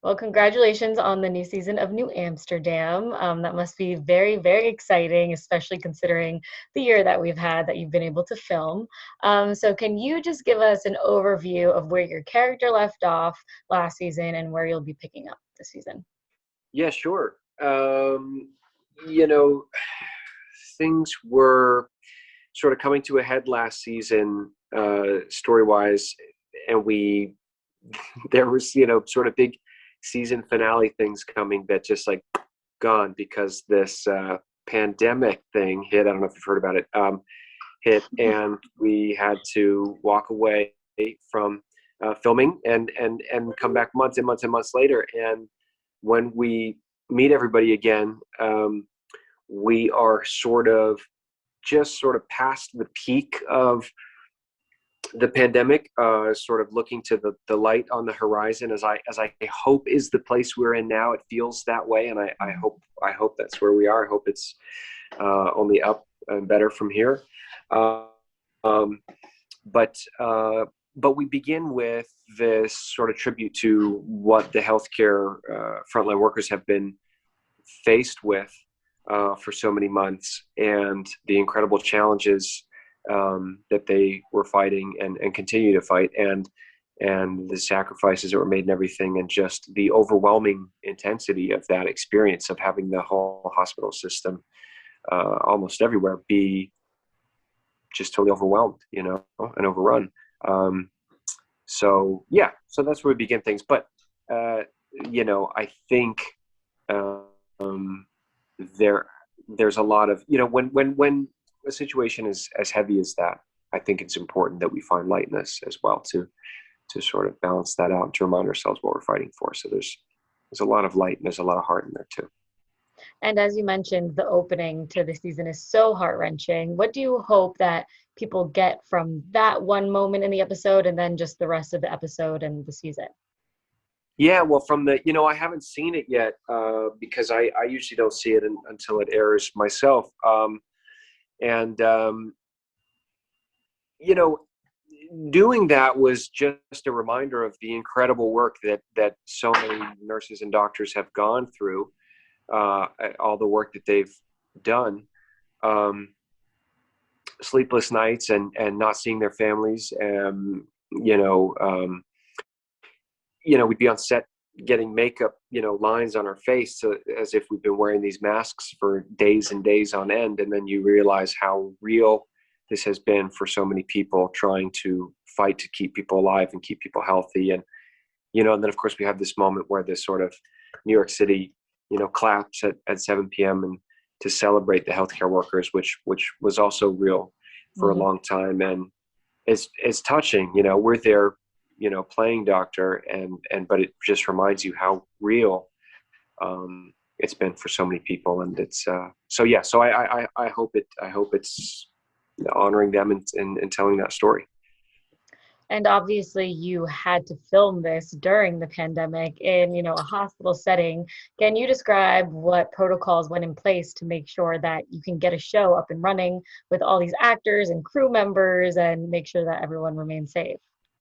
Well, congratulations on the new season of New Amsterdam. That must be very, very exciting, especially considering the year that we've had that you've been able to film. So, can you just give us an overview of where your character left off last season and where you'll be picking up this season? Yeah, sure. You know, things were sort of coming to a head last season, story-wise, and there was, sort of big season finale things coming that just like gone because this pandemic thing hit. I don't know if you've heard about it. Hit, and we had to walk away from filming and come back months and months and months later. And when we meet everybody again, we are sort of past the peak of the pandemic, sort of looking to the light on the horizon, as I hope is the place we're in now. It feels that way, and I hope that's where we are. I hope it's only up and better from here. Uh, um, but but we begin with this sort of tribute to what the healthcare frontline workers have been faced with for so many months, and the incredible challenges that they were fighting and continue to fight, and the sacrifices that were made and everything, and just the overwhelming intensity of that experience of having the whole hospital system almost everywhere be just totally overwhelmed, and overrun. Um, so that's where we begin things. But uh, I think um, there there's a lot of, when a situation is as heavy as that, I think it's important that we find lightness as well to sort of balance that out and to remind ourselves what we're fighting for. So there's a lot of light and there's a lot of heart in there too. And as you mentioned, the opening to the season is so heart-wrenching. What do you hope that people get from that one moment in the episode and then just the rest of the episode and the season? Yeah, well, from the, I haven't seen it yet because I usually don't see it until it airs myself. And you know, doing that was just a reminder of the incredible work that so many nurses and doctors have gone through, all the work that they've done, um, sleepless nights and not seeing their families. You know, um, we'd be on set getting makeup, lines on our face, as if we've been wearing these masks for days and days on end. And then you realize how real this has been for so many people trying to fight to keep people alive and keep people healthy. And then of course we have this moment where this sort of New York City, claps at 7 p.m. and to celebrate the healthcare workers, which was also real for a Mhm. long time. And it's touching. We're there, playing doctor, and but it just reminds you how real it's been for so many people. And it's so yeah. So I hope it's honoring them and telling that story. And obviously, you had to film this during the pandemic in, a hospital setting. Can you describe what protocols went in place to make sure that you can get a show up and running with all these actors and crew members and make sure that everyone remains safe?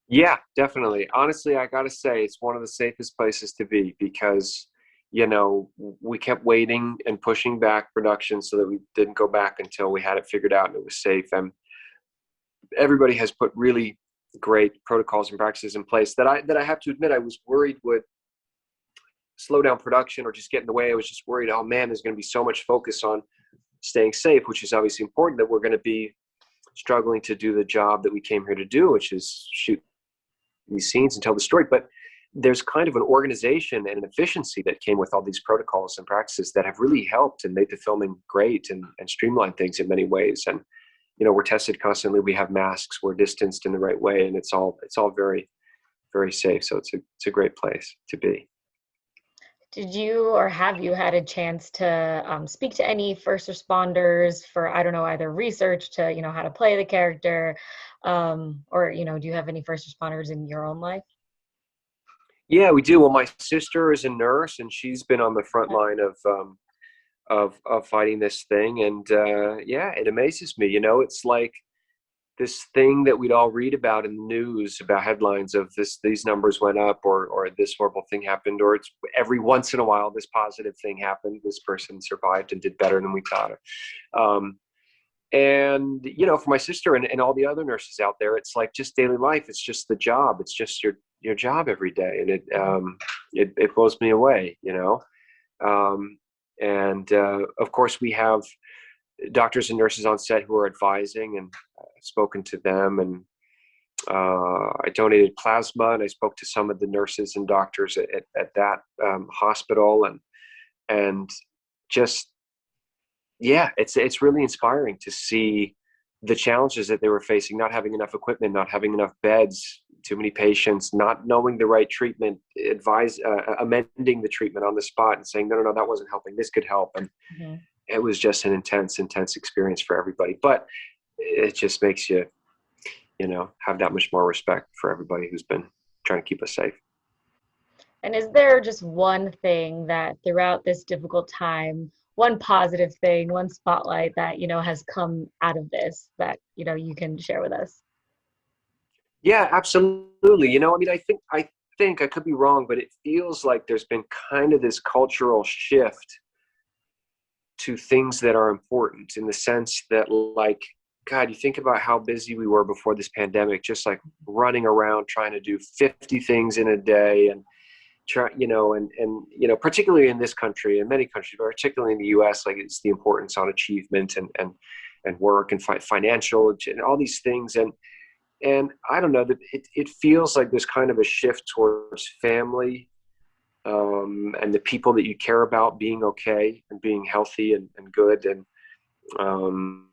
Yeah, definitely. Honestly, I got to say it's one of the safest places to be because, we kept waiting and pushing back production so that we didn't go back until we had it figured out and it was safe. And everybody has put really great protocols and practices in place that I have to admit I was worried would slow down production or just get in the way. I was just worried, oh man, there's going to be so much focus on staying safe, which is obviously important, that we're going to be struggling to do the job that we came here to do, which is shoot these scenes and tell the story. But there's kind of an organization and an efficiency that came with all these protocols and practices that have really helped and made the filming great and streamlined things in many ways. And we're tested constantly. We have masks. We're distanced in the right way, and it's all very, very safe. So it's a great place to be. Did you or have you had a chance to speak to any first responders for, I don't know, either research to, how to play the character, or, do you have any first responders in your own life? Yeah, we do. Well, my sister is a nurse, and she's been on the front line of fighting this thing. And yeah, it amazes me. It's like this thing that we'd all read about in the news about headlines of these numbers went up, or this horrible thing happened, or it's every once in a while this positive thing happened, this person survived and did better than we thought. And for my sister and all the other nurses out there, it's like just daily life. It's just the job. It's just your job every day, and it blows me away. And of course we have doctors and nurses on set who are advising, and I've spoken to them, and I donated plasma, and I spoke to some of the nurses and doctors at that hospital, and just, yeah, it's really inspiring to see the challenges that they were facing, not having enough equipment, not having enough beds, too many patients, not knowing the right treatment, amending the treatment on the spot and saying, no, that wasn't helping, this could help. And Mm-hmm. it was just an intense experience for everybody. But it just makes you, have that much more respect for everybody who's been trying to keep us safe. And is there just one thing that throughout this difficult time, one positive thing, one spotlight that, has come out of this that, you can share with us? Yeah, absolutely. I think I could be wrong, but it feels like there's been kind of this cultural shift to things that are important, in the sense that, like, God, you think about how busy we were before this pandemic, just like running around trying to do 50 things in a day, and try, particularly in this country and many countries, but particularly in the US, like, it's the importance on achievement and work and financial and all these things. And I don't know, that it feels like there's kind of a shift towards family, and the people that you care about being okay and being healthy and good, um,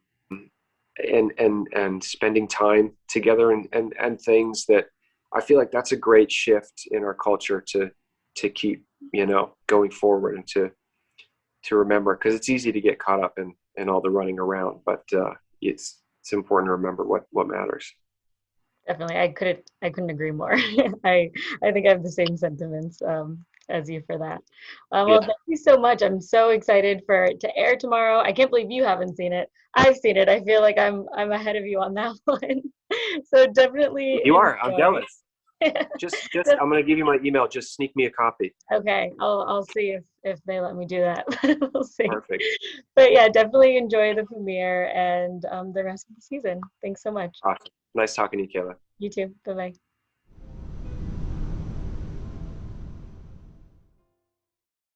and spending time together, and things that I feel like that's a great shift in our culture to keep, going forward, and to remember, because it's easy to get caught up in all the running around, but it's important to remember what matters. Definitely. I couldn't agree more. I think I have the same sentiments as you for that. Well, Yeah. thank you so much. I'm so excited for it to air tomorrow. I can't believe you haven't seen it. I've seen it. I feel like I'm ahead of you on that one. So definitely You are. I'm enjoy. jealous. Just I'm gonna give you my email. Just sneak me a copy. Okay, I'll see if they let me do that. We'll see. Perfect. But yeah, definitely enjoy the premiere and the rest of the season. Thanks so much. Awesome. Nice talking to you, Kayla. You too. Bye bye.